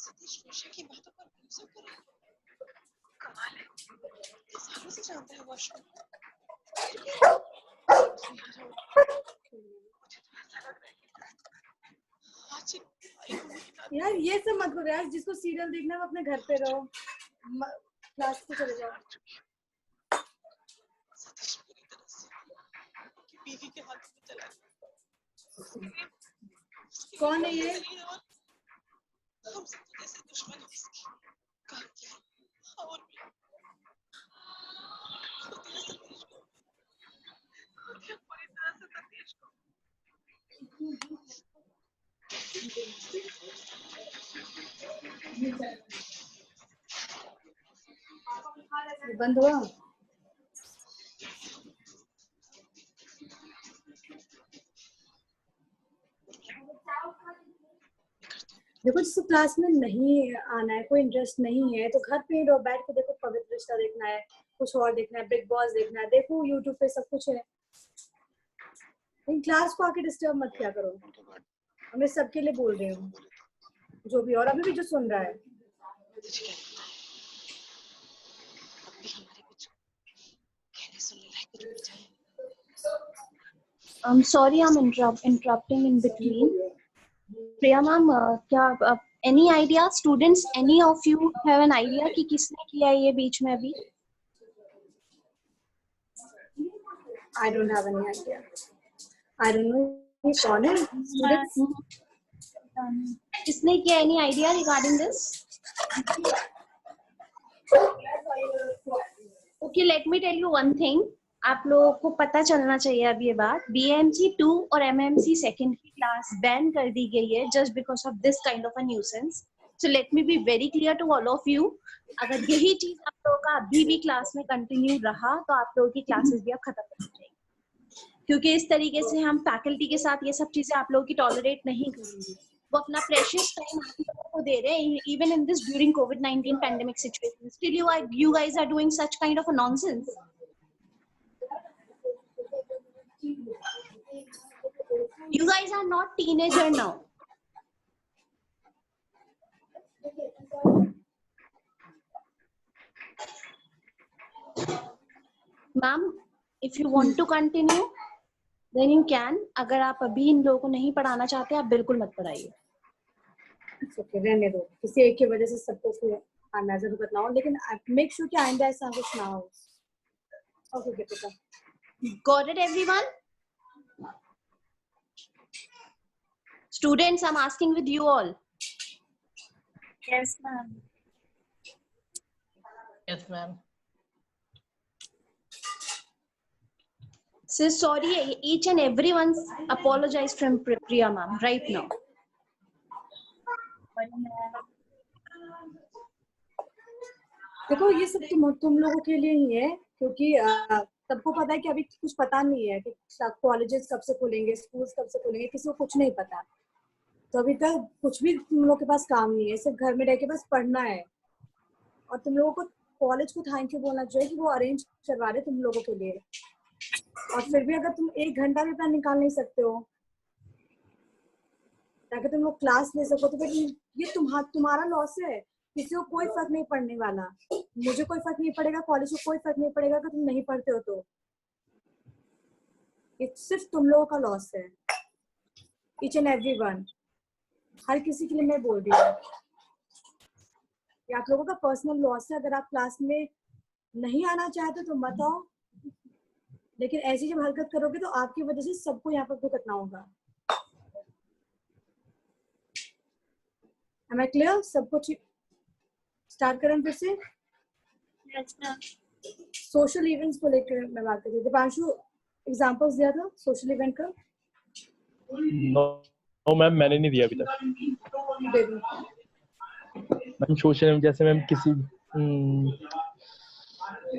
सतीश विषय की बातों पर भरोसा करे। कमाल है, इतने सालों से जानता है वॉशरूम। फिर भी मुझे तो ऐसा लग रहा है कि आज यार ये सब मत करो यार, जिसको सीरियल देखना है वो अपने घर पे रहो, क्लास पे चले जाओ। सतीश पूरी तरह से बीवी के हाथ में चला गया। कौन है ये? हम सब तो जैसे दुश्मन हैं इसकी। काम किया और भी खुद ही सतीश को, खुद ही पूरी तरह से सतीश को। बंद हुआ? देखो जिसको क्लास में नहीं आना है, कोई इंटरेस्ट नहीं है, तो घर पे ही रहो, बैठ के देखो, पवित्र रिश्ता देखना है, कुछ और देखना है, बिग बॉस देखना है, देखो यूट्यूब पे सब कुछ है। लेकिन क्लास को आके डिस्टर्ब मत किया करो। मैं सबके लिए बोल रही हूँ, जो भी, और अभी भी जो सुन रहा है। I'm sorry, I'm interrupting in between. Priya ma'am, क्या any idea, students, any of you have an idea कि किसने किया ये बीच में अभी? I don't have any idea. I don't know ये कौन है? Students? किसने किया? Any idea regarding this? Okay, let me tell you one thing. आप लोगों को पता चलना चाहिए अब ये बात, BMC 2 और MMC 2nd की क्लास बैन कर दी गई है just because of this kind of a nuisance. So let me be very clear to all of you. अगर यही चीज आप लोगों का अभी भी क्लास में कंटिन्यू रहा तो आप लोगों की क्लासेस भी अब खत्म हो जाएगी, क्योंकि इस तरीके से हम फैकल्टी के साथ ये सब चीजें आप लोगों की टॉलरेट नहीं करेंगे। वो अपना प्रेशियस टाइम आप लोगों को दे रहे हैं, even in this during COVID-19 pandemic situation. Still you guys are doing such kind of a nonsense. You guys are not teenager now. Ma'am, if you want to continue, then you can. अगर आप अभी इन लोगों को नहीं पढ़ाना चाहते, आप बिल्कुल मत पढ़ाइए। Okay, रहने दो, किसी एक की वजह से सबको नजर बदना हो, लेकिन make sure कि आइंदा ऐसा कुछ ना हो। Okay, Deepika. Got it, everyone? Students, I'm asking with you all. Yes, ma'am. Yes, ma'am. So sorry, each and everyone apologize from Priya ma'am right now. देखो ये सब तुम लोगों के लिए ही है, क्योंकि सबको पता है कि अभी कुछ पता नहीं है कि कॉलेजेस कब से खुलेंगे, स्कूल्स कब से खुलेंगे, किसी को कुछ नहीं पता। तो अभी तक कुछ भी तुम लोगों के पास काम नहीं है, सिर्फ घर में रह के बस पढ़ना है। और तुम लोगों को कॉलेज को थैंक यू बोलना चाहिए कि वो अरेंज करवा रहे तुम लोगों के लिए। और फिर भी अगर तुम 1 घंटा भी अपना निकाल नहीं सकते हो ताकि तुम लोग क्लास ले सको, तो फिर ये तुम्हारा लॉस है। किसी को कोई फर्क नहीं पड़ने वाला, मुझे कोई फर्क नहीं पड़ेगा, कॉलेज को कोई फर्क नहीं पड़ेगा कि तुम नहीं पढ़ते हो। तो ये सिर्फ तुम लोगों का लॉस है, ईच एंड एवरीवन, हर किसी के लिए मैं बोल रही हूँ। ये आप लोगों का पर्सनल लॉस है। अगर आप क्लास में नहीं आना चाहते तो मत आओ, लेकिन ऐसी जब हरकत करोगे तो आपकी वजह से सबको यहाँ पर भुगतना होगा। Am I clear? सब कुछ स्टार्ट करें फिर से। Yes, ma'am. सोशल इवेंट्स को लेकर मैं बात कर रही थी। दीपांशु एग्जांपल्स दिया था सोशल इवेंट का। नो मैम, मैंने नहीं दिया अभी तक। दे दूं? मैम सोशल इवेंट जैसे मैम किसी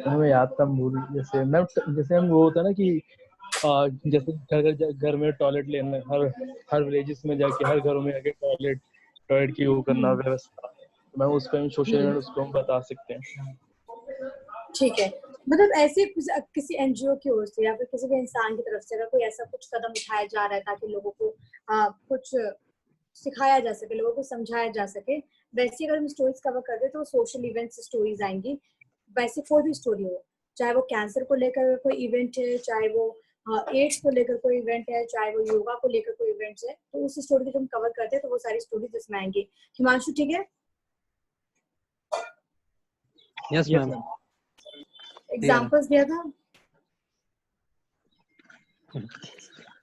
हमें याद था भूल, जैसे मैम जैसे हम वो होता है ना कि जैसे घर में टॉयलेट लेना, हर विलेजेस में जाके हर घरों में जाके टॉयलेट की वो करना व्यवस्था, तो मैम उस पर सोशल इवेंट उसको हम बता सकते हैं। ठीक है, मतलब ऐसे किसी एनजीओ की ओर से या फिर किसी भी इंसान की तरफ से अगर कोई ऐसा कुछ कदम उठाया जा रहा है ताकि लोगों को कुछ सिखाया जा सके, लोगों को समझाया जा सके, वैसी अगर हम स्टोरीज कवर करते तो सोशल इवेंट्स स्टोरीज आएंगी। वैसे कोई भी स्टोरी हो, चाहे वो कैंसर को लेकर कोई इवेंट है, चाहे वो एड्स को लेकर कोई इवेंट है, चाहे वो योगा को लेकर कोई इवेंट है, तो उस स्टोरी को हम कवर करते हैं तो वो सारी स्टोरीज इसमें आएंगी। हिमांशु ठीक है? Yes ma'am. एग्जांपल्स दिया था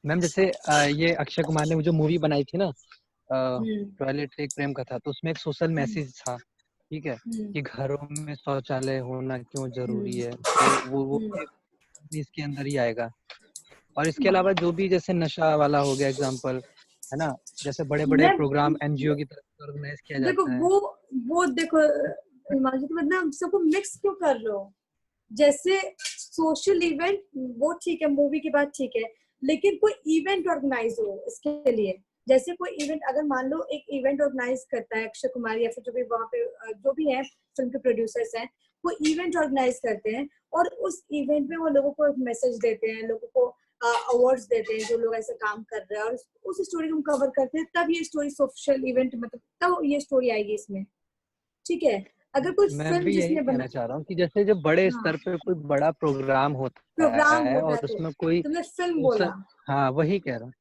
मैम, जैसे ये अक्षय कुमार ने जो मूवी बनाई थी ना, टॉयलेट एक प्रेम कथा, तो उसमें एक सोशल मैसेज था, ठीक है, कि घरों में शौचालय होना क्यों जरूरी है, तो वो इसके अंदर ही आएगा। और इसके अलावा जो भी जैसे नशा वाला हो गया एग्जांपल, है ना, जैसे बड़े बड़े प्रोग्राम एनजीओ की तरफ से ऑर्गेनाइज किया जाता है। वो देखो हिमांशु, तो मतलब सबको मिक्स क्यों कर लो? जैसे सोशल इवेंट वो ठीक है, मूवी की बात ठीक है, लेकिन कोई इवेंट ऑर्गेनाइज हो इसके लिए। जैसे कोई इवेंट, अगर मान लो एक इवेंट ऑर्गेनाइज करता है अक्षय कुमार या फिर जो भी वहाँ पे जो भी है फिल्म के प्रोड्यूसर्स हैं, वो इवेंट ऑर्गेनाइज करते हैं और उस इवेंट में वो लोगों को एक मैसेज देते हैं, लोगों को अवार्ड्स देते हैं जो लोग ऐसे काम कर रहे हैं, और उस स्टोरी को हम कवर करते हैं, तब ये स्टोरी सोशल इवेंट, मतलब तब ये स्टोरी आएगी इसमें, ठीक है। अगर कोई मैं फिल्म भी यही जिसने कहना चाह रहा हूँ कि जैसे जब बड़े स्तर पे कोई बड़ा प्रोग्राम होता है और उसमें कोई, तुमने फिल्म बोला, हाँ वही कह रहा हूँ।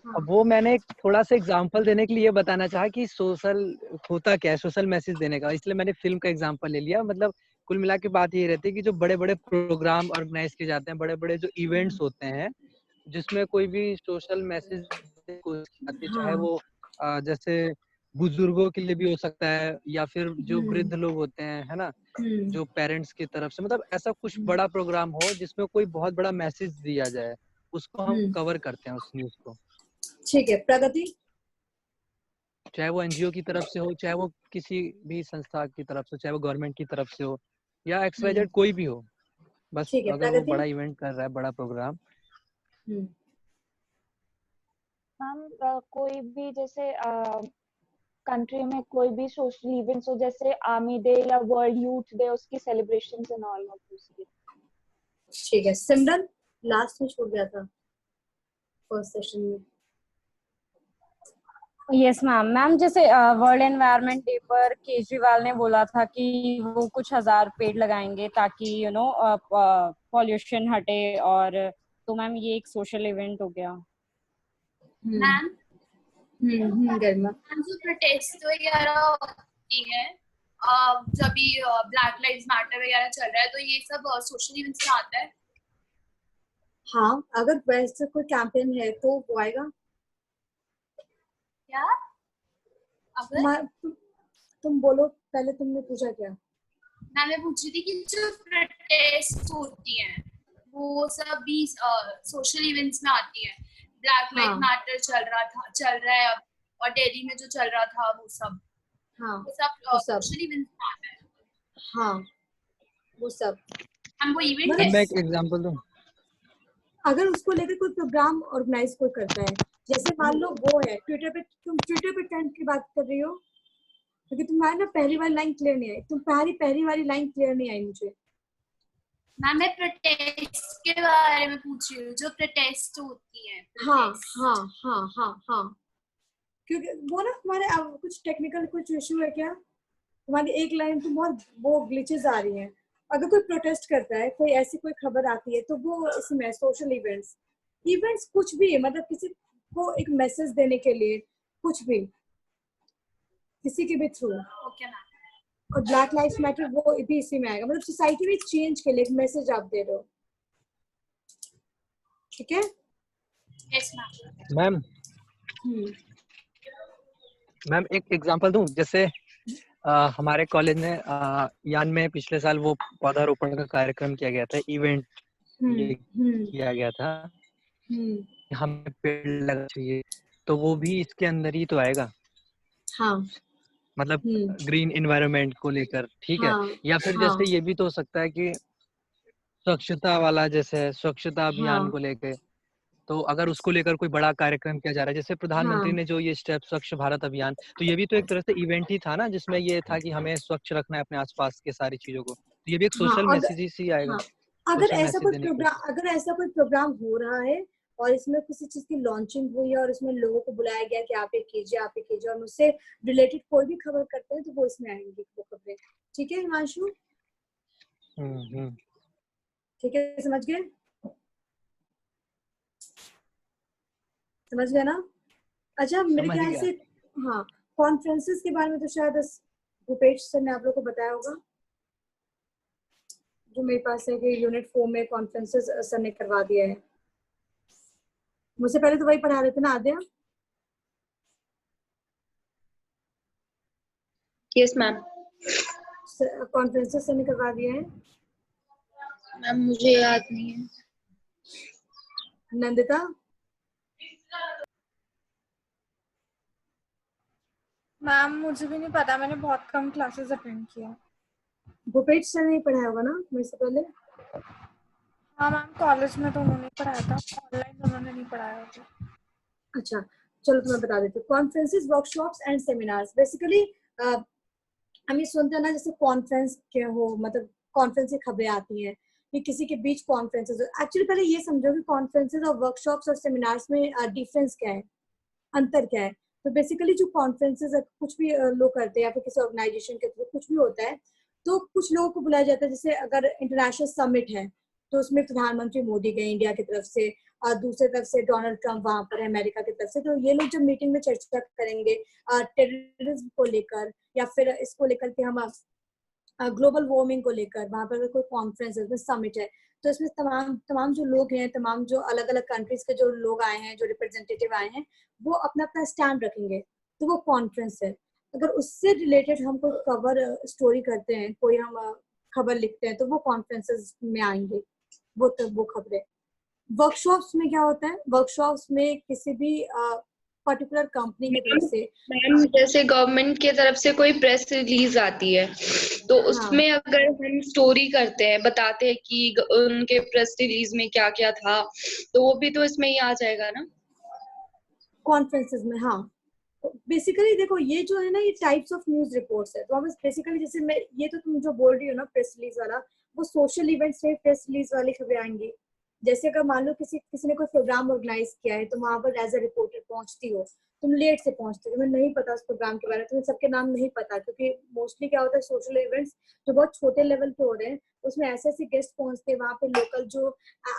अब वो मैंने एक थोड़ा सा एग्जांपल देने के लिए बताना चाहा कि सोशल होता क्या है, सोशल मैसेज देने का, इसलिए मैंने फिल्म का एग्जांपल ले लिया। मतलब कुल मिला के बात ये रहती है कि जो बड़े बड़े प्रोग्राम ऑर्गेनाइज किए जाते हैं, बड़े बड़े जो इवेंट्स होते हैं जिसमें कोई भी सोशल मैसेज, चाहे वो जैसे बुजुर्गों के लिए भी हो सकता है या फिर जो वृद्ध लोग होते हैं, है ना, जो पेरेंट्स की तरफ से, मतलब ऐसा कुछ बड़ा प्रोग्राम हो जिसमें कोई बहुत बड़ा मैसेज दिया जाए, उसको हम कवर करते हैं उस न्यूज को। ठीक है। प्रगति, चाहे वो एनजीओ की तरफ से हो, चाहे वो किसी भी संस्था की तरफ से, चाहे वो गवर्नमेंट की तरफ से हो, या XYZ कोई भी हो, बस अगर वो बड़ा इवेंट कर रहा है, बड़ा प्रोग्राम। हम कोई भी जैसे कंट्री में कोई भी सोशल इवेंट्स हो, जैसे आर्मी डे या वर्ल्ड यूथ डे, उसकी सेलिब्रेशंस एंड ऑल ऑफ उसकी। ठीक है। सिमरन, लास्ट में छूट गया था फर्स्ट सेशन में। Yes ma'am. मैम जैसे वर्ल्ड एनवायरनमेंट डे पर केजरीवाल ने बोला था कि वो कुछ 1000 पेड़ लगाएंगे ताकि पॉल्यूशन हटे, और तो मैम ये एक सोशल इवेंट हो गया। मैम गर्मा, जो प्रोटेस्ट वगैरह होती है जब भी ब्लैक लाइव्स मैटर वगैरह चल रहा है, तो ये सब सोशल इवेंट्स में आता है। हाँ, अगर वैसे कोई कैंपेन है तो वो आएगा। क्या अगर तुम बोलो, पहले तुमने पूछा क्या? मैं पूछ रही थी कि जो प्रोटेस्ट होती हैं वो सब भी सोशल इवेंट्स में आती है। ब्लैक लाइव मैटर चल रहा है अब, और दिल्ली में जो चल रहा था वो सब, वो सब सोशल इवेंट्स में आता है। हाँ, वो सब हम वो इवेंट है। मैं एक एग्जांपल दूं, अगर उसको लेकर कोई प्रोग्राम ऑर्गेनाइज कोई करता है, जैसे मान लो वो है ट्विटर पे, तुम ट्विटर पे ट्रेंड की बात कर रही हो, क्योंकि तुम्हारी ना पहली वाली लाइन क्लियर नहीं आई, पहली वाली लाइन क्लियर नहीं आई मुझे। मैं प्रोटेस्ट के बारे में पूछ रही हूँ, जो प्रोटेस्ट होती है। हाँ, क्योंकि वो ना तुम्हारे कुछ टेक्निकल कुछ इशू है क्या? तुम्हारी एक लाइन तो बहुत वो ग्लिचेस आ रही हैं। अगर कोई प्रोटेस्ट करता है, कोई ऐसी कोई खबर आती है, तो वो इसमें सोशल इवेंट्स कुछ भी, मतलब किसी को एक मैसेज देने के लिए, कुछ भी, किसी के भी थ्रू। Okay ma'am. और ब्लैक लाइव्स मैटर वो भी इसी में आएगा, मतलब सोसाइटी में चेंज के लिए एक मैसेज आप दे रहे हो, ठीक है? Yes ma'am. मैम एक एग्जांपल दूं, जैसे हमारे कॉलेज में यान में पिछले साल वो पौधारोपण का कार्यक्रम किया गया था, इवेंट किया गया था, हमें पेड़ लगाना चाहिए, तो वो भी इसके अंदर ही तो आएगा। हाँ, मतलब ग्रीन एनवायरनमेंट को लेकर, ठीक है। या फिर जैसे ये भी तो हो सकता है कि स्वच्छता वाला, जैसे स्वच्छता अभियान को लेकर, तो अगर उसको लेकर कोई बड़ा कार्यक्रम किया जा रहा है, जैसे प्रधानमंत्री ने जो ये स्टेप स्वच्छ भारत अभियान, तो ये भी तो एक तरह से इवेंट ही था ना, जिसमें ये था कि हमें स्वच्छ रखना है अपने आसपास के सारी चीजों को, तो ये भी एक सोशल मैसेज ही आएगा। अगर ऐसा कोई प्रोग्राम हो रहा है और इसमें किसी चीज की लॉन्चिंग हुई है और इसमें लोगों को बुलाया गया कि आप ये कीजिए, आप ये कीजिए, और मुझसे रिलेटेड कोई भी खबर करते हैं तो वो इसमें आएंगी वो खबरें। ठीक है हिमांशु? ठीक है, समझ गए? समझ गए ना? अच्छा, मेरे समझ ख्याल गया। से हाँ, कॉन्फ्रेंसेस के बारे में तो शायद भूपेश सर ने आप लोग को बताया होगा, जो मेरे पास है कि यूनिट 4 में कॉन्फ्रेंसेस सर ने करवा दिया है। मुझसे पहले तो वही पढ़ा रहे थे ना Adya? Yes ma'am. Conferences sir ने करवा दिया है। मैम मुझे याद नहीं है। नंदिता? मैम मुझे भी नहीं पता, मैंने बहुत कम क्लासेस अटेंड किया। भूपेश सर ने पढ़ाया होगा ना मेरे से पहले? हाँ मैम, कॉलेज में तो उन्होंने पढ़ाया था, ऑनलाइन उन्होंने नहीं पढ़ाया था। अच्छा, चलो तो मैं बता देती हूँ। Conferences, workshops and seminars, basically हम ये सुनते हैं ना जैसे कॉन्फ्रेंस के हो, मतलब कॉन्फ्रेंस की खबरें आती हैं कि किसी के बीच कॉन्फ्रेंसेस। एक्चुअली पहले ये समझो कि कॉन्फ्रेंसेस और वर्कशॉप्स और सेमिनार्स में डिफरेंस क्या है, अंतर क्या है। तो बेसिकली जो कॉन्फ्रेंसेस कुछ भी लोग करते हैं या फिर किसी ऑर्गेनाइजेशन के थ्रू कुछ भी होता है, तो कुछ लोगों को बुलाया जाता है। जैसे अगर इंटरनेशनल समिट है तो उसमें प्रधानमंत्री मोदी गए इंडिया की तरफ से, और दूसरी तरफ से डोनाल्ड ट्रंप वहां पर है अमेरिका की तरफ से। तो ये लोग जब मीटिंग में चर्चा करेंगे टेररिज्म को लेकर या फिर इसको लेकर कि हम ग्लोबल वार्मिंग को लेकर, वहां पर अगर कोई कॉन्फ्रेंस है, समिट है, तो इसमें तमाम जो लोग हैं, तमाम जो अलग अलग कंट्रीज के जो लोग आए हैं, जो रिप्रेजेंटेटिव आए हैं, वो अपना अपना स्टैंड रखेंगे। तो वो कॉन्फ्रेंस है। अगर उससे रिलेटेड हम कोई कवर स्टोरी करते हैं, कोई हम खबर लिखते हैं, तो वो कॉन्फ्रेंसेस में आएंगे वो खबरें। वर्कशॉप्स में क्या होता है? वर्कशॉप्स में किसी भी पर्टिकुलर कंपनी की तरफ से, मैम जैसे गवर्नमेंट की तरफ से कोई प्रेस रिलीज आती है तो उसमें अगर हम स्टोरी करते हैं, बताते हैं कि उनके प्रेस रिलीज में क्या क्या था, तो वो भी तो इसमें ही आ जाएगा ना कॉन्फ्रेंसेस में। हाँ, बेसिकली देखो ये जो है ना, ये टाइप्स ऑफ न्यूज रिपोर्ट्स है। तो हम बेसिकली जैसे मैं ये तो तुम जो बोल रही हो ना प्रेस रिलीज वाला, वो सोशल इवेंट्स में प्रेस रिलीज वाली खबरें आएंगी। जैसे अगर मान लो किसी ने कोई प्रोग्राम ऑर्गेनाइज किया है, तो वहां पर एज ए रिपोर्टर पहुंचती हो, तुम लेट से पहुंचते हो, तुम्हें नहीं पता उस प्रोग्राम के बारे में, तुम्हें सबके नाम नहीं पता, क्योंकि मोस्टली क्या होता है सोशल इवेंट्स जो बहुत छोटे लेवल पे हो रहे हैं, उसमें ऐसे ऐसे गेस्ट पहुंचते हैं, वहां पे लोकल जो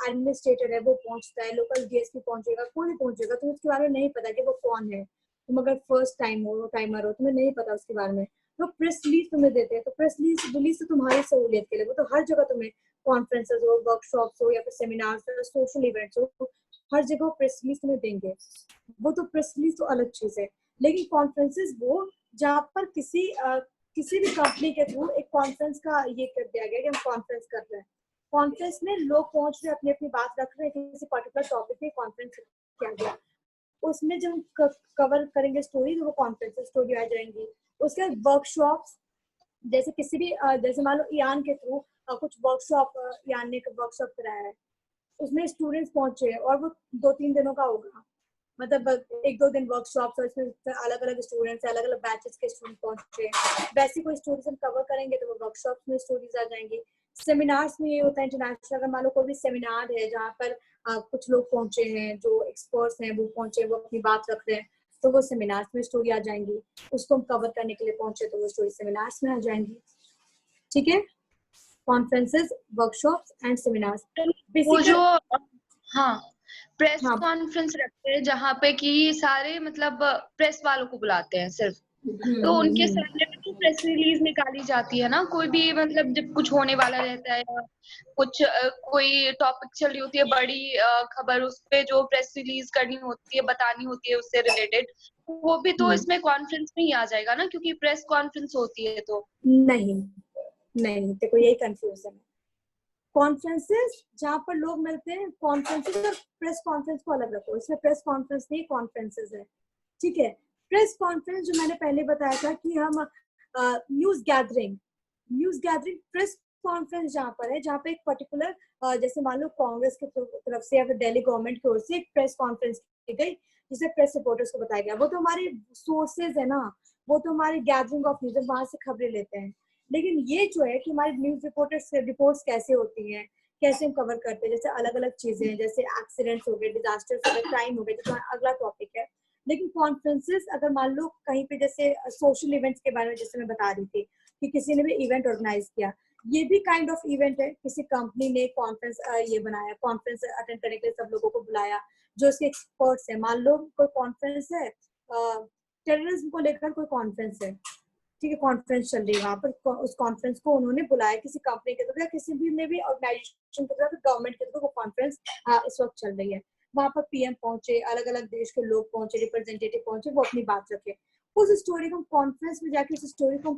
एडमिनिस्ट्रेटर है वो पहुंचता है, लोकल डीएसपी पहुंचेगा, कोई भी पहुंचेगा, तुम्हें उसके बारे में नहीं पता कि वो कौन है। तुम अगर फर्स्ट टाइमर हो, तुम्हें नहीं पता उसके बारे में, तो प्रेस रिलीज तुम्हें देते हैं। तो प्रेस रिलीज तो तुम्हारी सहूलियत के लिए, वो तो हर जगह तुम्हें कॉन्फ्रेंसेस हो, वर्कशॉप्स हो या फिर सेमिनार्स हो, सोशल इवेंट्स हो, हर जगह प्रेस रिलीज तुम्हें देंगे। वो तो प्रेस रिलीज तो अलग चीज है। लेकिन कॉन्फ्रेंसेस वो जहाँ पर किसी भी कंपनी के थ्रू एक कॉन्फ्रेंस का ये कर दिया गया कि हम कॉन्फ्रेंस कर रहे हैं। कॉन्फ्रेंस में लोग पहुंच रहे अपनी अपनी बात रख रहे हैं, किसी पर्टिकुलर टॉपिक पे कॉन्फ्रेंस किया गया, उसमें जब हम कवर करेंगे स्टोरी, तो वो कॉन्फ्रेंस स्टोरी आ जाएंगी। उसके बाद वर्कशॉप्स, जैसे किसी भी जैसे मान लो ईयान के थ्रू कुछ वर्कशॉप, ईयान ने वर्कशॉप कराया है, उसमें स्टूडेंट्स पहुंचे और वो 2-3 दिनों का होगा, मतलब 1-2 दिन वर्कशॉप्स, और इसमें अलग अलग स्टूडेंट्स, अलग अलग बैचेस के स्टूडेंट पहुंचे। वैसी कोई स्टोरीज हम कवर करेंगे तो वो वर्कशॉप्स में स्टोरीज आ जाएंगी। सेमिनार्स में ये होता है इंटरनेशनल, अगर मान लो कोई भी सेमिनार है जहाँ पर कुछ लोग पहुंचे हैं, जो एक्सपर्ट्स हैं वो पहुंचे, वो अपनी बात रख रहे हैं, तो वो सेमिनार्स में स्टोरी आ जाएंगी। उसको हम कवर करने के लिए पहुंचे तो वो स्टोरी सेमिनार्स में आ जाएंगी। ठीक है, कॉन्फ्रेंसेस, वर्कशॉप्स एंड सेमिनार्स। वो जो हाँ प्रेस कॉन्फ्रेंस रखते हैं जहाँ पे कि सारे मतलब प्रेस वालों को बुलाते हैं सिर्फ, तो उनके सामने में तो प्रेस रिलीज निकाली जाती है ना, कोई भी मतलब जब कुछ होने वाला रहता है या कुछ कोई टॉपिक चल रही होती है बड़ी खबर, उस पे जो प्रेस रिलीज करनी होती है, बतानी होती है उससे रिलेटेड, वो भी तो इसमें कॉन्फ्रेंस में ही आ जाएगा ना, क्योंकि प्रेस कॉन्फ्रेंस होती है। तो नहीं देखो यही कंफ्यूजन है। कॉन्फ्रेंसेस जहाँ पर लोग मिलते हैं, कॉन्फ्रेंसेस और प्रेस कॉन्फ्रेंस को अलग रखो। इसमें प्रेस कॉन्फ्रेंस नहीं, कॉन्फ्रेंसेस है। ठीक है, प्रेस कॉन्फ्रेंस जो मैंने पहले बताया था कि हम न्यूज गैदरिंग, प्रेस कॉन्फ्रेंस जहाँ पर है, जहाँ पे एक पर्टिकुलर जैसे मान लो कांग्रेस की तरफ से या फिर दिल्ली गवर्नमेंट की ओर से एक प्रेस कॉन्फ्रेंस की गई, जिसे प्रेस रिपोर्टर्स को बताया गया, वो तो हमारे सोर्सेज है ना, वो तो हमारे गैदरिंग ऑफ न्यूज, वहां से खबरें लेते हैं। लेकिन ये जो है कि हमारी न्यूज रिपोर्ट्स कैसे होती हैं, कैसे हम कवर करते हैं, जैसे अलग अलग चीजें हैं, जैसे एक्सीडेंट्स हो गए, डिजास्टर्स हो गए, क्राइम हो गए, जो अगला टॉपिक है। लेकिन कॉन्फ्रेंसेस अगर मान लो कहीं पे जैसे सोशल इवेंट्स के बारे में जैसे मैं बता रही थी कि किसी ने भी इवेंट ऑर्गेनाइज किया, ये भी काइंड ऑफ इवेंट है। किसी कंपनी ने कॉन्फ्रेंस ये बनाया, कॉन्फ्रेंस अटेंड करने के लिए सब लोगों को बुलाया जो उसके एक्सपर्ट्स है। मान लो कोई कॉन्फ्रेंस है, टेररिज्म को लेकर कोई कॉन्फ्रेंस है, ठीक है, कॉन्फ्रेंस चल रही है वहाँ पर, उस कॉन्फ्रेंस को उन्होंने बुलाया किसी कंपनी के थ्रू या किसी भी ने भी ऑर्गेनाइजेशन के थ्रू, गवर्नमेंट के थ्रू वो कॉन्फ्रेंस इस वक्त चल रही है। वहाँ पर पीएम पहुंचे, अलग अलग देश के लोग पहुंचे, रिप्रेजेंटेटिव पहुंचे, वो अपनी बात रखे। उस स्टोरी को कॉन्फ्रेंस में जाके उस स्टोरी को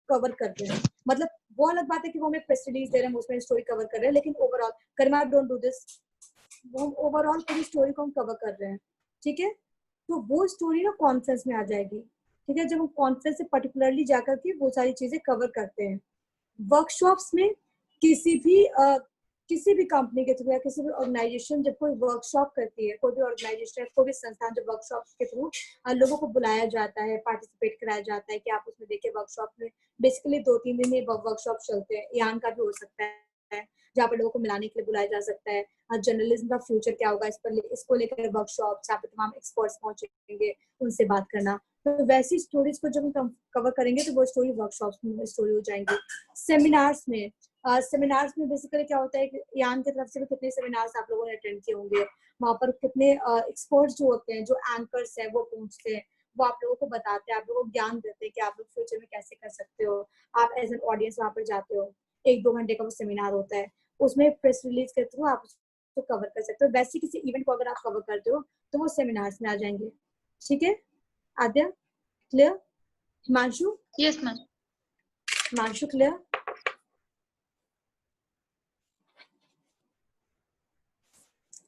कवर करते हैं। मतलब वो अलग बात है कि वो हमें प्रेस रिलीज दे रहे हैं, उसमें स्टोरी कवर कर रहे हैं, लेकिन overall Karima don't do this, वो ओवरऑल पूरी स्टोरी को हम कवर कर रहे हैं, ठीक है। तो वो स्टोरी ना कॉन्फ्रेंस में आ जाएगी, ठीक है, जब हम कॉन्फ्रेंस से पर्टिकुलरली जाकर के वो सारी चीजें कवर करते हैं। वर्कशॉप्स में किसी भी कंपनी के थ्रू या किसी भी ऑर्गेनाइजेशन जब कोई वर्कशॉप करती है, कोई भी ऑर्गेनाइजेशन, कोई भी संस्थान जब वर्कशॉप के थ्रू लोगों को बुलाया जाता है, पार्टिसिपेट कराया जाता है कि आप उसमें देखिए। वर्कशॉप में बेसिकली 2-3 दिन ये वर्कशॉप चलते हैं, यान का भी हो सकता है जहाँ पर लोगों को मिलाने के लिए बुलाया जा सकता है। जर्नलिज्म का फ्यूचर क्या होगा, इसको लेकर वर्कशॉप, जहाँ पे तमाम एक्सपर्ट्स पहुंचेंगे, उनसे बात करना। तो वैसी स्टोरीज को जब हम कवर करेंगे तो वो स्टोरी वर्कशॉप्स में स्टोरी हो जाएंगी। सेमिनार्स में बेसिकली क्या होता है कि यान की तरफ से भी कितने सेमिनार्स आप लोगों ने अटेंड किए होंगे, वहाँ पर कितने एक्सपर्ट्स जो होते हैं, जो एंकर्स हैं, वो पहुंचते हैं, वो आप लोगों को बताते हैं, आप लोगों को ज्ञान देते हैं कि आप लोग फ्यूचर में कैसे कर सकते हो। आप एज एन ऑडियंस वहाँ पर जाते हो, 1-2 घंटे का वो सेमिनार होता है, उसमें प्रेस रिलीज के थ्रू आप उसको कवर कर सकते हो। वैसे किसी इवेंट को अगर आप कवर करते हो तो वो सेमिनार्स में आ जाएंगे, ठीक है। Adya clear? Himanshu? Yes ma'am. Himanshu clear?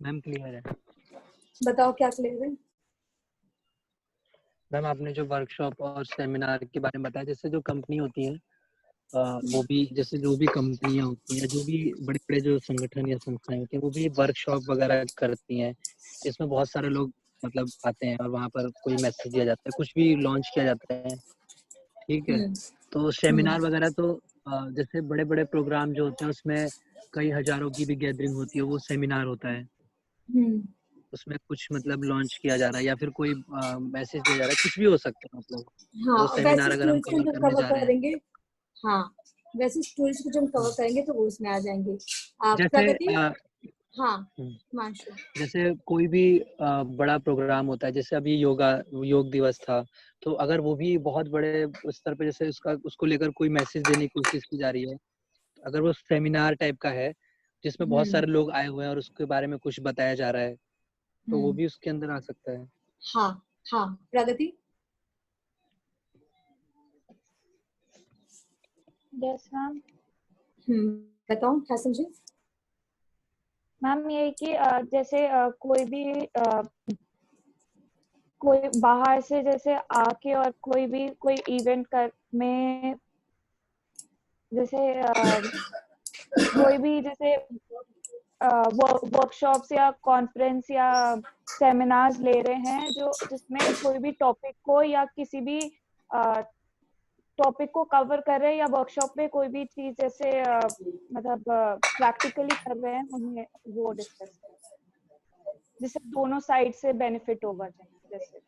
Ma'am clear है। बताओ क्या क्लियर है? मैम आपने जो वर्कशॉप और सेमिनार के बारे में बताया, जैसे जो कंपनी होती है वो भी, जैसे जो भी कंपनियां होती हैं, जो भी बड़े बड़े जो संगठन या संस्थाएं होती हैं, वो भी वर्कशॉप वगैरह करती हैं, जिसमें बहुत सारे लोग मतलब आते हैं और वहाँ पर कोई मैसेज दिया जाता है, कुछ भी लॉन्च किया जाता है, ठीक है। तो सेमिनार वगैरह तो जैसे बड़े बड़े प्रोग्राम जो होते हैं उसमें कई हजारों की भी गैदरिंग होती है, वो सेमिनार होता है। उसमें कुछ मतलब लॉन्च किया जा रहा है या फिर कोई मैसेज दिया जा रहा है, कुछ भी हो सकता है मतलब। हाँ, वो सेमिनार वैसे अगर हम स्टोरीज को कवर जब करने कवर जा रहे हैं, करेंगे, हाँ वैसे स्टोरीज को जब हम कवर करेंगे तो वो उसमें आ जाएंगे। जैसे प्रगति? हाँ हिमांशु। जैसे कोई भी बड़ा प्रोग्राम होता है, जैसे अभी योग दिवस था, तो अगर वो भी बहुत बड़े स्तर पे जैसे उसको लेकर कोई मैसेज देने की कोशिश की जा रही है, अगर वो सेमिनार टाइप का है जिसमें बहुत सारे लोग आए हुए हैं और उसके बारे में कुछ बताया जा रहा है, तो वो भी उसके अंदर आ सकता है। हाँ प्रगति? Yes ma'am. बताओ क्या समझे? मैम ये कि जैसे कोई बाहर से जैसे आके और कोई इवेंट में जैसे कोई भी जैसे वर्कशॉप्स या कॉन्फ्रेंस या सेमिनार्स ले रहे हैं जिसमें कोई भी टॉपिक को या किसी भी टॉपिक को कवर कर रहे हैं या वर्कशॉप में कोई भी चीज जैसे मतलब प्रैक्टिकली कर रहे हैं, उन्हें वो डिस्कस जिससे दोनों साइड से बेनिफिट होगा। जैसे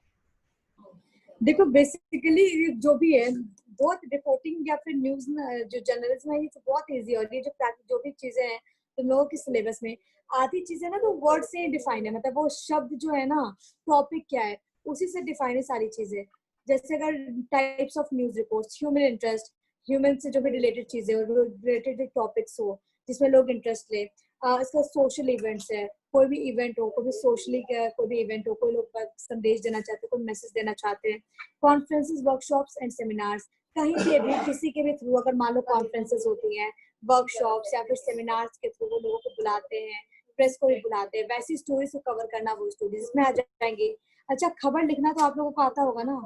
देखो बेसिकली जो भी है, बहुत रिपोर्टिंग या फिर न्यूज जो जर्नलिज्म है, ये तो बहुत इजी है। और ये जो भी चीजें हैं तुम लोगों के सिलेबस में आधी चीजें ना तो वर्ड से डिफाइन है, मतलब वो शब्द जो है ना, टॉपिक क्या है उसी से डिफाइन है सारी चीजें। जैसे अगर types of news reports, human interest, human से जो भी रिलेटेड चीजें और रिलेटेड टॉपिक्स हो जिसमें लोग इंटरेस्ट ले। इसका सोशल इवेंट्स है, कोई भी इवेंट हो, कोई भी सोशली कोई भी इवेंट हो, कोई लोग संदेश देना चाहते हैं, कोई मैसेज देना चाहते हैं। कॉन्फ्रेंसेस, वर्कशॉप्स एंड सेमिनार्स, कहीं के भी किसी के भी थ्रू अगर मान लो कॉन्फ्रेंसेस होती हैं, वर्कशॉप्स या फिर सेमिनार्स के थ्रू वो लोगों को बुलाते हैं, प्रेस को भी बुलाते हैं, वैसी स्टोरीज को कवर करना वो स्टोरीज इसमें आ जाएंगी। अच्छा, खबर लिखना तो आप लोगों को आता होगा ना?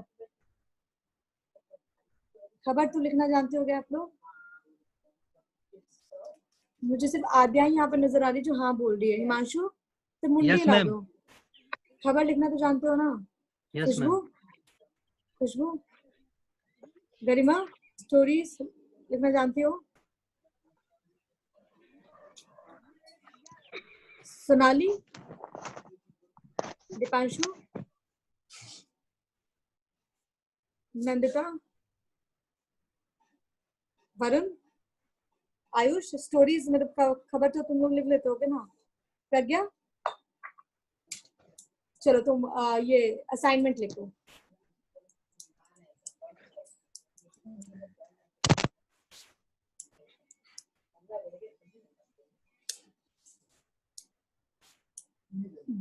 खबर तो लिखना जानते होगे आप लोग? मुझे सिर्फ आद्या ही यहाँ पर नजर आ रही जो हाँ बोल रही है। हिमांशु तो मुंडी Yes, ला ma'am. दो। खबर लिखना तो जानते हो ना? Yes, ma'am. खुशबू, गरिमा, स्टोरीज लिखना जानती हो? सोनाली, दीपांशु, नंदिता, वरुण, आयुष। स्टोरीज मतलब खबर तो तुम लोग लिख लेते होगे ना? प्रज्ञा, चलो तुम ये असाइनमेंट लिखो।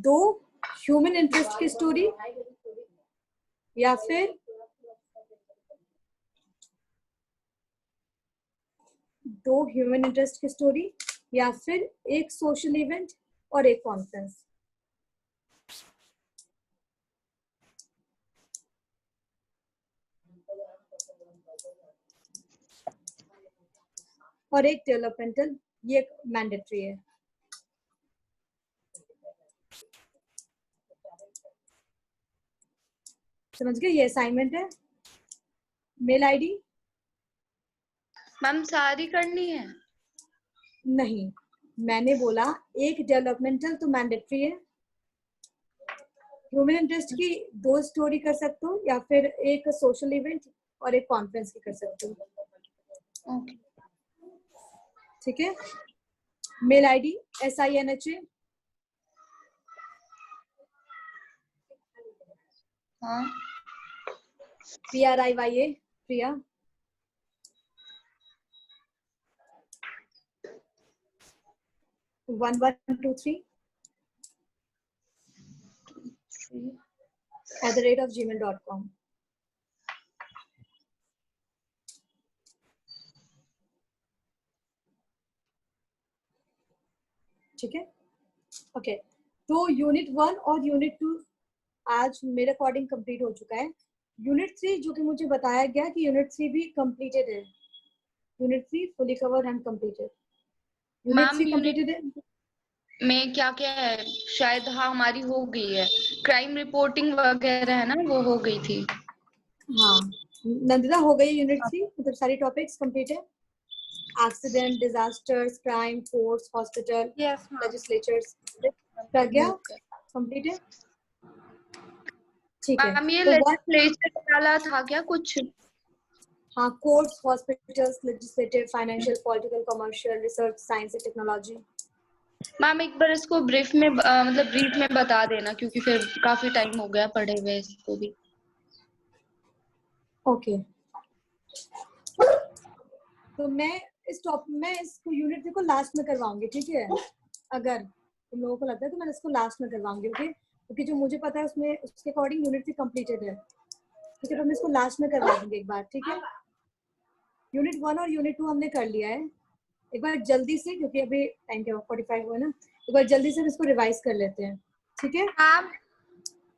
दो ह्यूमन इंटरेस्ट की स्टोरी या फिर दो ह्यूमन इंटरेस्ट की स्टोरी या फिर एक सोशल इवेंट और एक कॉन्फ्रेंस। और एक डेवलपमेंटल, ये मैंडेटरी है। समझ गए? ये असाइनमेंट है। मेल आईडी मैम सारी करनी है? नहीं, मैंने बोला एक डेवलपमेंटल तो मैंडेटरी है। ह्यूमन इंटरेस्ट की दो स्टोरी कर सकते हो या फिर एक सोशल इवेंट और एक कॉन्फ्रेंस की कर सकते हो। ओके। ठीक है। मेल आईडी SINHA हाँ PRIYA प्रिया 1123 @gmail.com। ठीक है। ओके, तो यूनिट 1 और यूनिट 2 आज मेरे अकॉर्डिंग कंप्लीट हो चुका है। यूनिट 3 जो कि मुझे बताया गया कि यूनिट 3 भी कंप्लीटेड है। Unit 3 fully covered and completed. Unit 3 completed है में क्या क्या है? शायद हाँ हमारी हो गई है, क्राइम रिपोर्टिंग वगैरह है ना, वो हो गई थी। हाँ नंदिता, हो गई यूनिट 3, मतलब सारी टॉपिक्स कंप्लीट है। Accident, disasters, crime, courts, hospital, legislatures. Pragya complete है? ठीक है। मैम ये तो लेजिस्लेचर वाला था क्या कुछ? हाँ, courts, hospitals, legislative, financial, political, commercial, research, science and technology. Ma'am एक बार इसको ब्रीफ में मतलब ब्रीफ में बता देना, क्योंकि फिर काफी टाइम हो गया पढ़े हुए इसको भी। ओके, तो मैं इसको यूनिट को लास्ट में करवाऊंगी, ठीक है? अगर तुम लोगों को लगता है तो मैं इसको लास्ट में करवाऊंगी, ओके? क्योंकि जो मुझे पता है उसमें उसके अकॉर्डिंग यूनिट 3 कंप्लीटेड है, ठीक है? तो मैं इसको लास्ट में करवा दूंगी एक बार, ठीक है? यूनिट 1 और यूनिट 2 हमने कर लिया है। एक बार जल्दी से, क्योंकि अभी टाइम क्या 45 हुआ है ना, एक बार जल्दी से हम इसको रिवाइज कर लेते हैं, ठीक है? मैम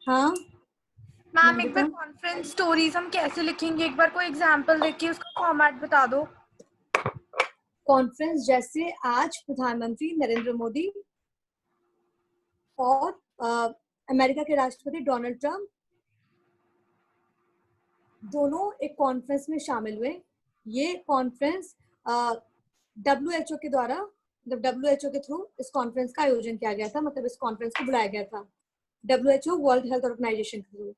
हाँ मैम, एक बार कॉन्फ्रेंस स्टोरीज हम कैसे लिखेंगे, एक बार कोई एग्जांपल देके उसका फॉर्मेट बता दो। कॉन्फ्रेंस जैसे आज प्रधानमंत्री नरेंद्र मोदी और अमेरिका के राष्ट्रपति डोनाल्ड ट्रंप दोनों एक कॉन्फ्रेंस में शामिल हुए। ये कॉन्फ्रेंस WHO के द्वारा, मतलब WHO के थ्रू इस कॉन्फ्रेंस का आयोजन किया गया था, मतलब इस कॉन्फ्रेंस को बुलाया गया था WHO वर्ल्ड हेल्थ ऑर्गेनाइजेशन के थ्रू।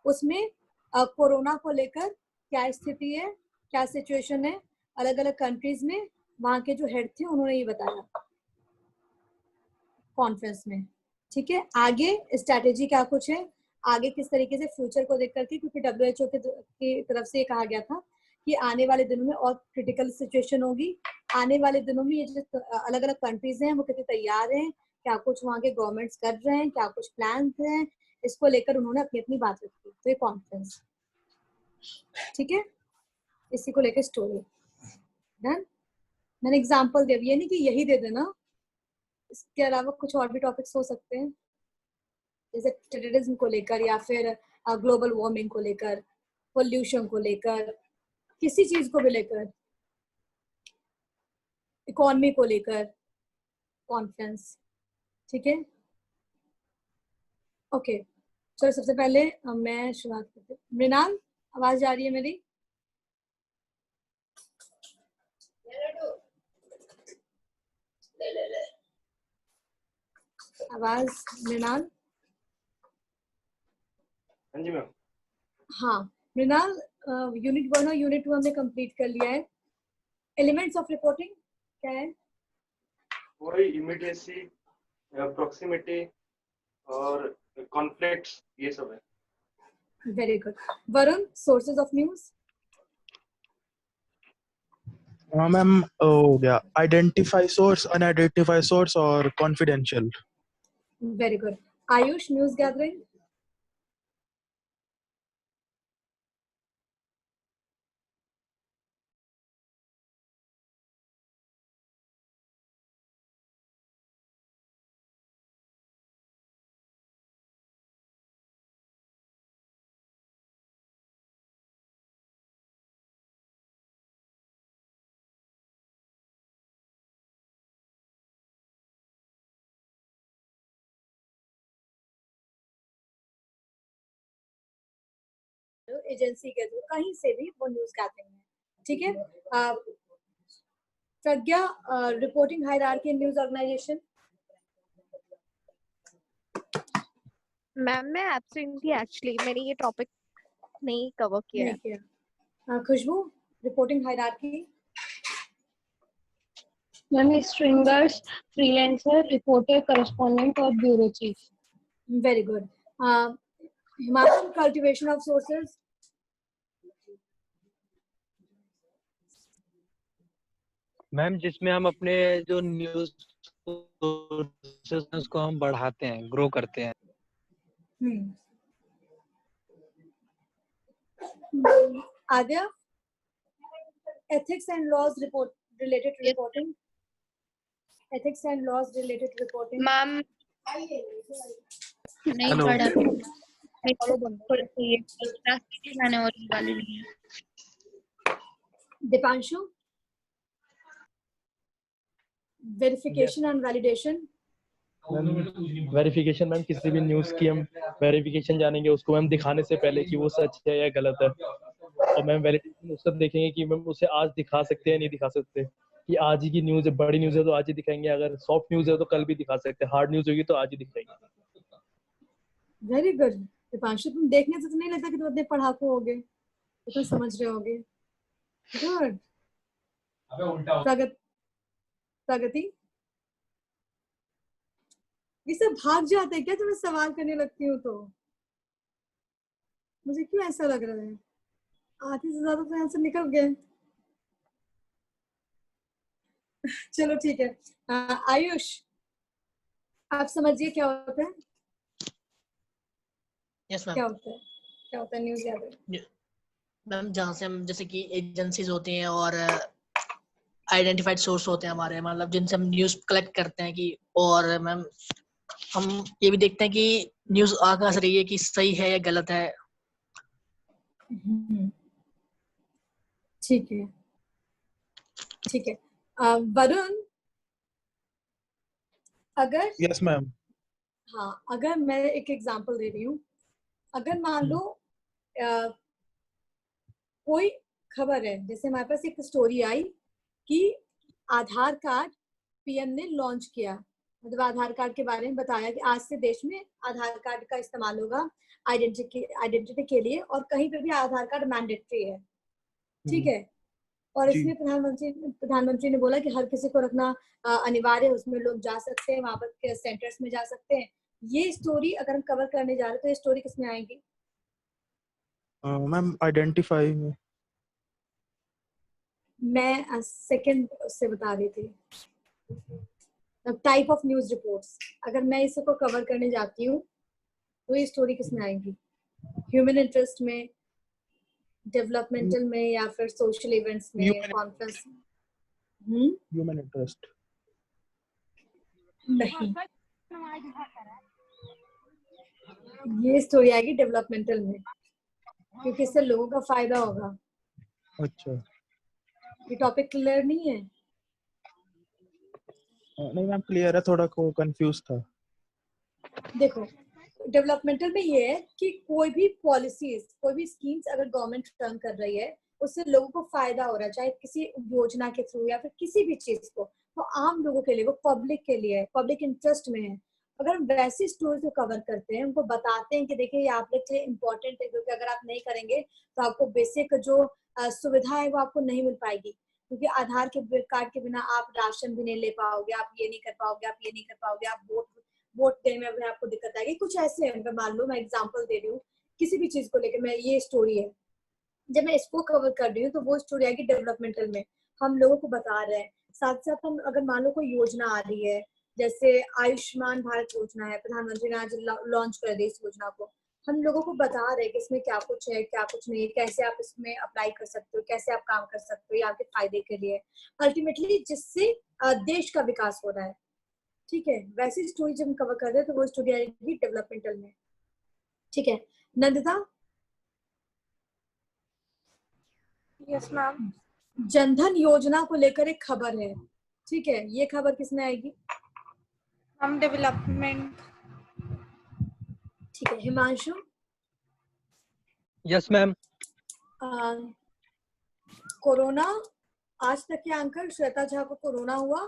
उसमें कोरोना को लेकर क्या स्थिति है, क्या सिचुएशन है अलग अलग कंट्रीज में, वहां के जो हेड थे उन्होंने ये बताया कॉन्फ्रेंस में, ठीक है? आगे स्ट्रैटेजी क्या कुछ है, आगे किस तरीके से फ्यूचर को देख करके, क्योंकि WHO की तरफ से ये कहा गया था कि आने वाले दिनों में और क्रिटिकल सिचुएशन होगी। आने वाले दिनों में ये जो अलग अलग कंट्रीज हैं वो कितने तैयार हैं, क्या कुछ वहाँ के गवर्नमेंट्स कर रहे हैं, क्या कुछ प्लान हैं, इसको लेकर उन्होंने अपनी अपनी बात रखी। तो ये कॉन्फ्रेंस, ठीक है? इसी को लेकर स्टोरी डन। मैंने एग्जाम्पल दिया, ये नहीं कि यही दे देना, इसके अलावा कुछ और भी टॉपिक्स हो सकते हैं, जैसे टेररिज्म को लेकर या फिर ग्लोबल वार्मिंग को लेकर, पोल्यूशन को लेकर, किसी चीज को भी लेकर, इकोनॉमी को लेकर कॉन्फ्रेंस, ठीक है? ओके, चलो सबसे पहले मैं शुरुआत करती हूँ। मृणाल, आवाज आ रही है मेरी? आवाज मृणाल? हाँ जी मैम। हाँ मृणाल, यूनिट 1 और यूनिट 2 हमने कंप्लीट कर लिया है। एलिमेंट्स ऑफ रिपोर्टिंग क्या है? वही इमीडिएसी, प्रॉक्सिमिटी और कॉन्फ्लिक्ट्स, ये सब है। Very good. Varun, sources of news? हाँ मैम, हो गया आइडेंटिफाई सोर्स, अनआइडेंटिफाई सोर्स और confidential. Very good. Ayush, news gathering? Agency के थ्रू कहीं से भी वो न्यूज गैदरिंग है, ठीक है। Pragya, reporting hierarchy in news organisation? Ma'am मैं एब्सेंट थी एक्चुअली, मैंने ये टॉपिक नहीं कवर किया है। नहीं किया। Khushboo, reporting hierarchy? Ma'am stringers, freelancer, reporter, correspondent और bureau chief. Very good. Himachal, cultivation of sources? Ma'am जिसमें हम अपने जो न्यूज उसको हम बढ़ाते हैं, ग्रो करते हैं। आद्या, ethics and laws report related to reporting? Ethics and laws related to reporting? Ma'am नहीं Hello. पढ़ा, आने वाली नहीं है। Deepanshu, verification and validation? Verification ma'am, किसी भी न्यूज की हम वेरिफिकेशन जानेंगे उसको मैम दिखाने से पहले कि वो सच है या गलत है। और मैम वैलिडेशन उसका देखेंगे कि मैम उसे आज दिखा सकते हैं नहीं दिखा सकते, कि आज ही की न्यूज है, बड़ी न्यूज है तो आज ही दिखाएंगे, अगर सॉफ्ट न्यूज है तो कल भी दिखा सकते हैं, हार्ड न्यूज होगी तो आज ही दिखाएंगे। वेरी गुड दीपांशु, तुम देखने से तो नहीं लगता कि तुम इतने पढ़ाकू होगे, तो समझ रहे होगे। गुड। प्रगति, ये सब भाग जाते हैं क्या जब मैं सवाल करने लगती हूँ तो? मुझे क्यों ऐसा लग रहा है? आधे से ज्यादा तो आंसर निकल गए। चलो ठीक है। आयुष, आप समझिए क्या होता है? Yes ma'am. क्या होता है न्यूज़ गैदरिंग? मैम जहाँ से हम, जैसे कि एजेंसीज होती हैं और आइडेंटिफाइड सोर्स होते हैं हमारे, मतलब जिनसे हम न्यूज़ कलेक्ट करते हैं कि, और मैम हम ये भी देखते हैं कि न्यूज़ आ कहाँ से रही है, कि सही है या गलत है। ठीक है ठीक है। वरुण, अगर यस मैम। हाँ, अगर मैं एक एग्जांपल दे रही हूँ, अगर मान लो कोई खबर है, जैसे हमारे पास एक स्टोरी आई कि आधार कार्ड पीएम ने लॉन्च किया, मतलब आधार कार्ड के बारे में बताया कि आज से देश में आधार कार्ड का इस्तेमाल होगा आइडेंटिटी के लिए, और कहीं पे भी आधार कार्ड मैंडेटरी है, ठीक है। और इसमें प्रधानमंत्री ने बोला कि हर किसी को रखना अनिवार्य है, उसमें लोग जा सकते हैं, वहां पर के सेंटर्स में जा सकते हैं। ये स्टोरी अगर हम कवर करने जा रहे हैं तो ये स्टोरी किसमें आएगी? मैम आइडेंटिफाई में। मैं सेकंड से बता रही थी, टाइप ऑफ न्यूज रिपोर्ट्स। अगर मैं इसको कवर करने जाती हूँ तो ये स्टोरी किसमें आएगी? ह्यूमन इंटरेस्ट में, डेवलपमेंटल में, या फिर सोशल इवेंट्स में, कॉन्फ्रेंस? ह्यूमन इंटरेस्ट नहीं, ये स्टोरी आएगी डेवलपमेंटल में, क्योंकि इससे लोगों का फायदा होगा। अच्छा, ये टॉपिक क्लियर नहीं है? नहीं मैम क्लियर है, थोड़ा को कंफ्यूज था। देखो, डेवलपमेंटल में ये है कि कोई भी पॉलिसीज, कोई भी स्कीम्स अगर गवर्नमेंट रन कर रही है, उससे लोगों को फायदा हो रहा है, चाहे किसी योजना के थ्रू या फिर किसी भी चीज को, वो आम लोगों के लिए, वो पब्लिक के लिए, पब्लिक इंटरेस्ट में है, अगर हम वैसी स्टोरी को कवर करते हैं, उनको बताते हैं कि देखिए ये आप लोग के लिए इम्पोर्टेंट है, क्योंकि अगर आप नहीं करेंगे तो आपको बेसिक जो सुविधा है वो आपको नहीं मिल पाएगी, क्योंकि आधार के कार्ड के बिना आप राशन भी नहीं ले पाओगे, आप ये नहीं कर पाओगे, आप ये नहीं कर पाओगे, आप वोट देने में भी आपको दिक्कत आएगी। कुछ ऐसे है, मान लो मैं एग्जाम्पल दे रही हूँ किसी भी चीज को लेकर, मैं ये स्टोरी है, जब मैं इसको कवर कर रही हूँ तो वो स्टोरी आएगी डेवलपमेंटल में, हम लोगों को बता रहे हैं। साथ साथ हम अगर मान लो कोई योजना आ रही है, जैसे आयुष्मान भारत योजना है, प्रधानमंत्री ने आज लॉन्च कर दी इस योजना को, हम लोगों को बता रहे हैं कि इसमें क्या कुछ है, क्या कुछ नहीं है, कैसे आप इसमें अप्लाई कर सकते हो, कैसे आप काम कर सकते हो, ये आपके फायदे के लिए, अल्टीमेटली जिससे देश का विकास हो रहा है। ठीक है, वैसी स्टोरी जब हम कवर कर रहे हैं तो वो स्टोरी आएगी डेवलपमेंटल में। ठीक है नंदिता। Yes ma'am. जनधन योजना को लेकर एक खबर है, ठीक है, ये खबर किसमें आएगी? हम डेवलपमेंट। ठीक है हिमांशु। Yes ma'am. कोरोना, आज तक के एंकर श्वेता झा को कोरोना हुआ,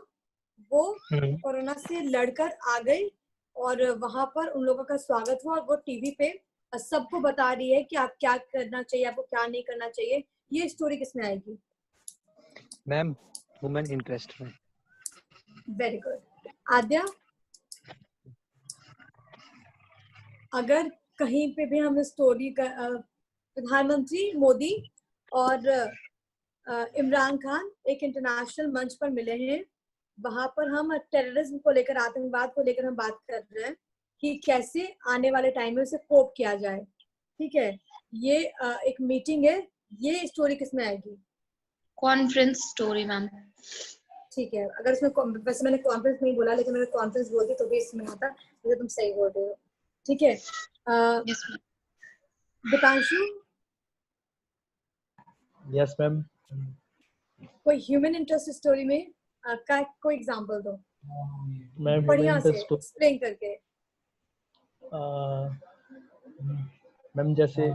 वो कोरोना से लड़कर आ गई और वहां पर उन लोगों का स्वागत हुआ, और वो टीवी पे सबको बता रही है कि आप क्या करना चाहिए, आपको क्या नहीं करना चाहिए। ये स्टोरी किसमें आएगी? मैम वुमेन इंटरेस्ट में। Very good. आद्या, अगर कहीं पे भी हम स्टोरी का प्रधानमंत्री मोदी और इमरान खान एक इंटरनेशनल मंच पर मिले हैं, वहां पर हम टेररिज्म को लेकर, आतंकवाद को लेकर हम बात कर रहे हैं कि कैसे आने वाले टाइम में उसे कोप किया जाए। ठीक है, ये एक मीटिंग है, ये स्टोरी किसमें आएगी? Conference story ma'am. ठीक है, अगर इसमें वैसे मैंने कॉन्फ्रेंस नहीं बोला, लेकिन मैंने कॉन्फ्रेंस बोलती तो भी इसमें आता, जैसे तुम सही बोल रहे हो। ठीक है दीपांशु। Yes ma'am. कोई ह्यूमन इंटरेस्ट स्टोरी में का कोई एग्जांपल दो मैम, बढ़िया से एक्सप्लेन करके। मैम जैसे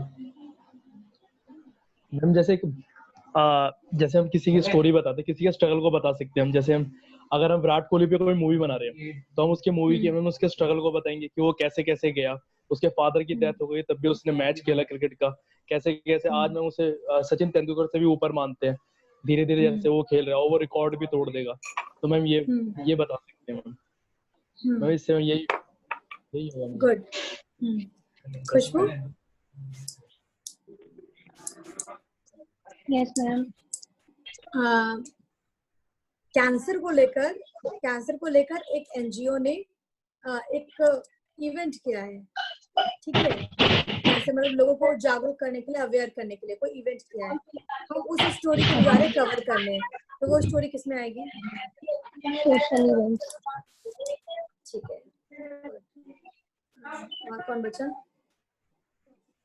जैसे हम किसी की स्टोरी बताते हैं, किसी के स्ट्रगल को बता सकते हैं हम, जैसे हम अगर हम विराट कोहली पे कोई मूवी बना रहे हैं तो हम उसके मूवी के में उसके स्ट्रगल को बताएंगे कि वो कैसे कैसे गया, उसके फादर की डेथ हो गई तब भी उसने मैच खेला क्रिकेट का, कैसे कैसे आज मैं उसे सचिन तेंदुलकर से भी ऊपर मानते हैं, धीरे धीरे जैसे वो खेल रहा है वो रिकॉर्ड भी तोड़ देगा। तो मैम ये बता सकते हैं मैम, इससे यही होगा। Good. Khushboo. Yes ma'am. Cancer को लेकर एक एनजीओ ने एक इवेंट किया है। ठीक है, कैसे मतलब लोगों को जागरूक करने के लिए, अवेयर करने के लिए कोई इवेंट किया है, हम उस स्टोरी के द्वारा कवर करने हैं, तो वो स्टोरी किसमें आएगी? Social events. ठीक है, और कौन बचा?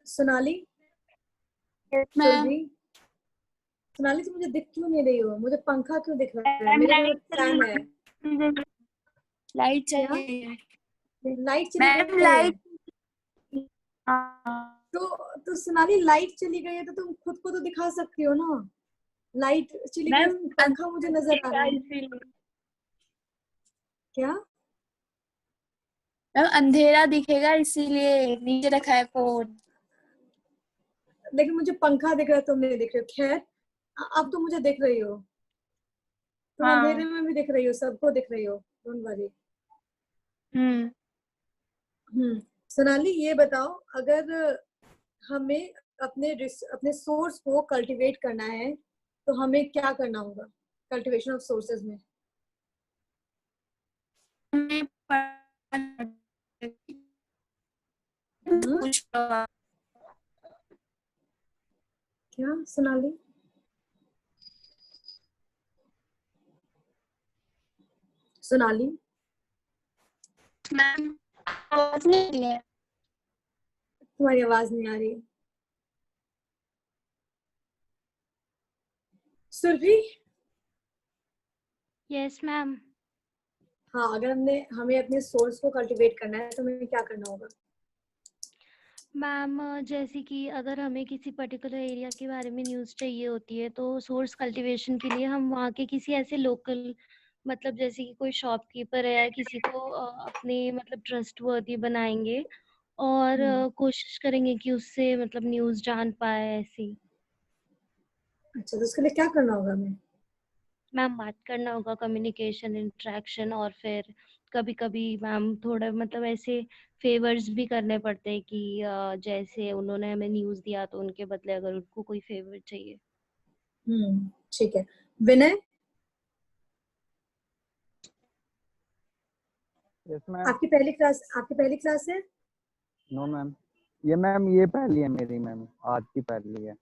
सोनाली। सोनाली, तुम मुझे दिख क्यों नहीं रही हो? मुझे पंखा क्यों दिख रहा है? मेरे घर फैन है। लाइट चाहिए। लाइट चली गई तो सोनाली लाइट चली गई है तो तुम खुद को तो दिखा सकती हो ना। लाइट चली गई, पंखा मुझे नजर आ रहा है। क्या मैम अंधेरा दिखेगा इसीलिए नीचे रखा है फोन। लेकिन मुझे पंखा दिख रहा है, तुम नहीं दिख रही हो। खैर, अब तो मुझे दिख रही हो, तुम अंधेरे में भी दिख रही हो, सबको दिख रही हो, डोंट वरी। सोनाली, ये बताओ, अगर हमें अपने सोर्स को कल्टीवेट करना है तो हमें क्या करना होगा कल्टीवेशन ऑफ सोर्सेज में? क्या सोनाली? सोनाली मैम आवाज नहीं आ रही है। तुम्हारी आवाज नहीं आ रही। सुरभि। Yes ma'am. हाँ, अगर हमें अपने सोर्स को कल्टीवेट करना है तो हमें क्या करना होगा? मैम जैसे कि अगर हमें किसी पर्टिकुलर एरिया के बारे में न्यूज़ चाहिए होती है तो सोर्स कल्टीवेशन के लिए हम वहाँ के किसी ऐसे लोकल मतलब जैसे कि कोई शॉपकीपर है या किसी को अपने मतलब ट्रस्टवर्दी बनाएंगे और कोशिश करेंगे कि उससे मतलब न्यूज़ जान पाए ऐसी। अच्छा, तो उसके लिए क्या करना होगा हमें? मैम बात करना होगा, कम्युनिकेशन, इंटरेक्शन, और फिर कभी कभी मैम थोड़ा मतलब ऐसे फेवर्स भी करने पड़ते हैं कि जैसे उन्होंने हमें न्यूज़ दिया तो उनके बदले अगर उनको कोई फेवर चाहिए। ठीक है। विनय, यस मैम। आपकी पहली क्लास है? नो मैम, ये पहली है मेरी मैम, आज की पहली है।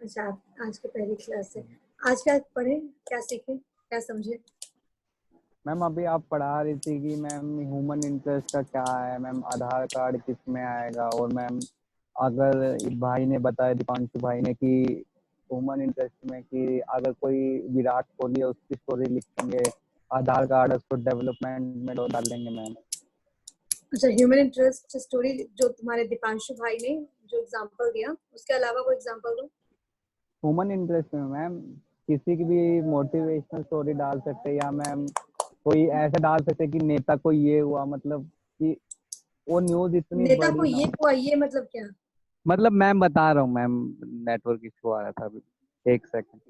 अच्छा, आज की पहली क्लास है। आज क्या पढ़े, क्या सीखे, क्या समझे? मैम अभी आप पढ़ा रही थी कि मैम ह्यूमन इंटरेस्ट का क्या है मैम, आधार कार्ड किस में आएगा, और मैम अगर भाई ने बताया, दीपांशु भाई ने, कि ह्यूमन इंटरेस्ट में कि अगर कोई विराट कोहली है उसकी स्टोरी लिखेंगे, आधार कार्ड उसको डेवलपमेंट में डाल देंगे मैम। अच्छा, ह्यूमन इंटरेस्ट स्टोरी जो तुम्हारे दीपांशु भाई ने जो एग्जांपल दिया, उसके अलावा कोई एग्जांपल दो। ह्यूमन इंटरेस्ट में मैम किसी की भी मोटिवेशनल स्टोरी डाल सकते हैं, या मैम कोई ऐसा डाल सकते हैं कि नेता को ये हुआ, मतलब कि वो न्यूज इतनी नेता बड़ी को ना ये हो। हुआ, ये मतलब क्या? मतलब मैम बता रहा हूँ मैम, नेटवर्क इशू आ रहा था अभी, एक सेकंड।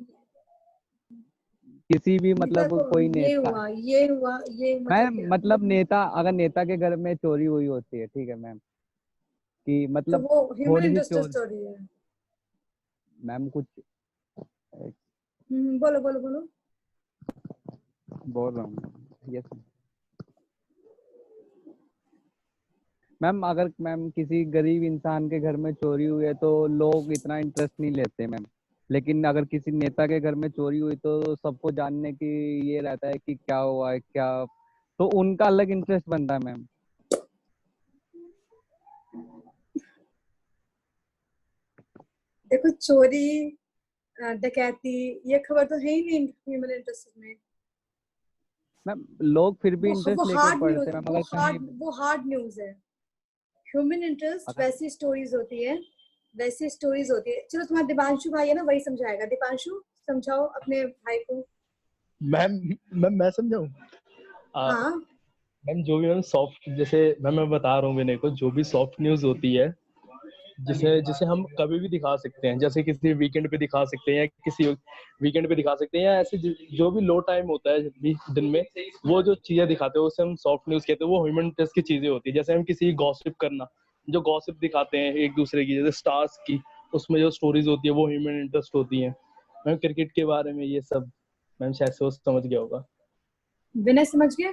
किसी भी नेता मतलब को कोई ये नेता, हुआ, ये हुआ, ये मतलब मैम क्या? मतलब नेता, अगर नेता के घर में चोरी हुई होती है, ठीक है मैम, कि तो मतलब वो ह्यूमन थोड़ी सी इंटरेस्ट चोरी, स्टोरी है। मैम कुछ बोलो बोलो बोलो। बोल रहा हूँ। यस मैम, अगर मैम किसी गरीब इंसान के घर में चोरी हुई है तो लोग इतना इंटरेस्ट नहीं लेते मैम, लेकिन अगर किसी नेता के घर में चोरी हुई तो सबको जानने की ये रहता है कि क्या हुआ है, क्या, तो उनका अलग इंटरेस्ट बनता है मैम। देखो, चोरी, डकैती, ये खबर तो है ही नहीं ह्यूमन इंटरेस्ट में। मैम लोग फिर भी वो इंटरेस्ट लेकर हार्ड न्यूज, पढ़ते हैं मैम, अगर कहीं वो हार्ड न्यूज है। ह्यूमन इंटरेस्ट अगर वैसी स्टोरीज होती है, वैसी स्टोरीज होती है। चलो, तुम्हारा दिपांशु भाई है ना, वही समझाएगा। दिपांशु, समझाओ अपने भाई को। मैम मैम मैं समझाऊं? हाँ, मैम जो भी मैम सॉफ्ट, जैसे मैं बता रहा हूँ विनय को, जो भी सॉफ्ट न्यूज होती है, जिसे जिसे हम कभी भी दिखा सकते हैं, जैसे किसी वीकेंड पे दिखा सकते हैं, या किसी वीकेंड पे दिखा सकते हैं, या ऐसे जो भी लो टाइम होता है भी दिन में, वो जो चीजें दिखाते हैं उसे हम सॉफ्ट न्यूज कहते हैं। वो ह्यूमन इंटरेस्ट की चीजें होती है। जैसे हम किसी गॉसिप करना, जो गॉसिप दिखाते हैं एक दूसरे की, जैसे स्टार्स की, उसमें जो स्टोरीज होती है वो ह्यूमन इंटरेस्ट होती है। मैम क्रिकेट के बारे में ये सब मैम शायद से वो समझ गया होगा। विनय समझ गया?